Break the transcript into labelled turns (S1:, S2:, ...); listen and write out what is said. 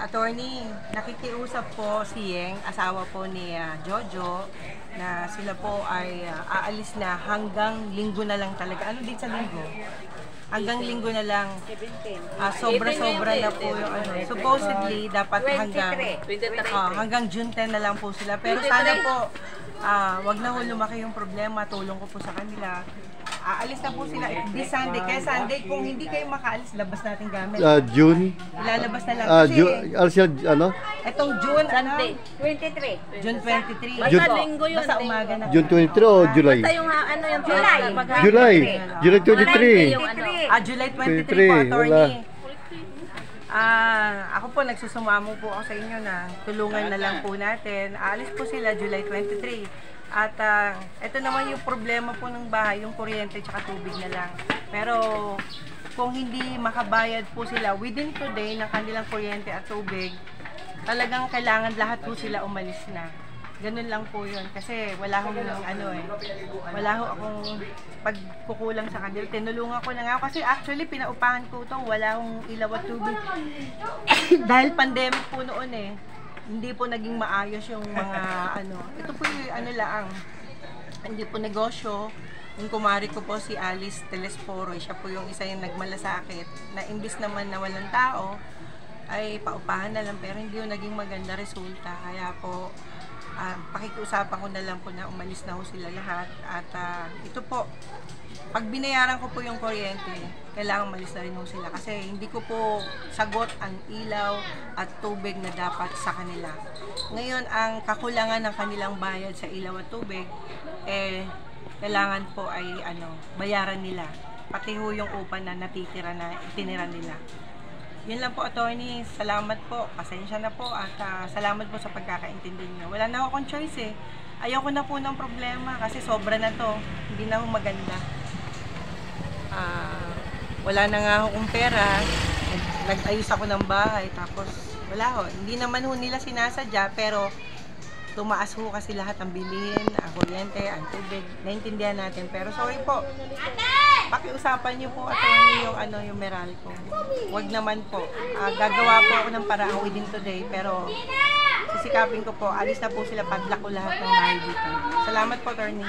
S1: Attorney, nakikiusap po si Yeng, asawa po ni Jojo, na sila po ay aalis na hanggang linggo na lang talaga. Ano din sa linggo? Hanggang linggo na lang. Sobra-sobra na po yung ano. Supposedly, dapat hanggang June 10 na lang po sila. Pero sana po, wag na ho lumaki yung problema. Tulong ko po sa kanila. Aalis na po sila this Sunday. Kaya Sunday, kung hindi kayo makaalis, labas natin gamit.
S2: June?
S1: Ilalabas na lang.
S2: Kasi, ano?
S1: Itong June,
S3: Sunday.
S1: 23. June 23.
S3: Basta linggo yun.
S1: Basta umaga na.
S2: June 23 o July?
S3: Basta yung ano yung
S2: July. July 23.
S1: July 23 po, attorney.
S2: Wala.
S1: Ako po, nagsusumamo po ako sa inyo na tulungan na lang po natin. Aalis po sila July 23. At ito naman yung problema po ng bahay, yung kuryente at tubig na lang. Pero kung hindi makabayad po sila within today ng kanilang kuryente at tubig, talagang kailangan lahat po sila umalis na. Ganun lang po yun. Kasi wala akong wala akong pagkukulang sa kanila. Tinulungan ko na nga. Kasi actually, pinaupahan ko ito. Wala akong ilaw at tubig. Dahil pandemic po noon hindi po naging maayos yung mga Ito po yung hindi po negosyo. Yung kumari ko po si Alice Telesporo, siya po yung isa yung nagmalasakit na imbis naman na walang tao, ay paupahan na lang pero hindi yung naging maganda resulta. Kaya po, pakikiusapan ko na lang po na umalis na ho sila lahat. At ito po, pag binayaran ko po yung kuryente, kailangan umalis na rin ho sila. Kasi hindi ko po sagot ang ilaw at tubig na dapat sa kanila. Ngayon, ang kakulangan ng kanilang bayad sa ilaw at tubig, kailangan po ay bayaran nila. Pati ho yung upa na natitira na itinira nila. Yun lang po, attorney. Salamat po. Pasensya na po at salamat po sa pagkakaintindi niyo. Wala na akong choice Ayoko na po ng problema kasi sobra na to. Hindi na ho maganda. Wala na nga akong pera. Nag-ayos ako ng bahay tapos wala ho. Hindi naman ho nila sinasadya pero tumaas ho kasi lahat ang bilihin, ang kuryente, ang tubig. Naintindihan natin pero sorry po. Pakiusapan niyo po attorney yung Meralco. Wag naman po. Gagawa po ako ng paraan within today pero sisikapin ko po. Alis na po sila, padlock ko lahat ng bahay dito. Salamat po attorney.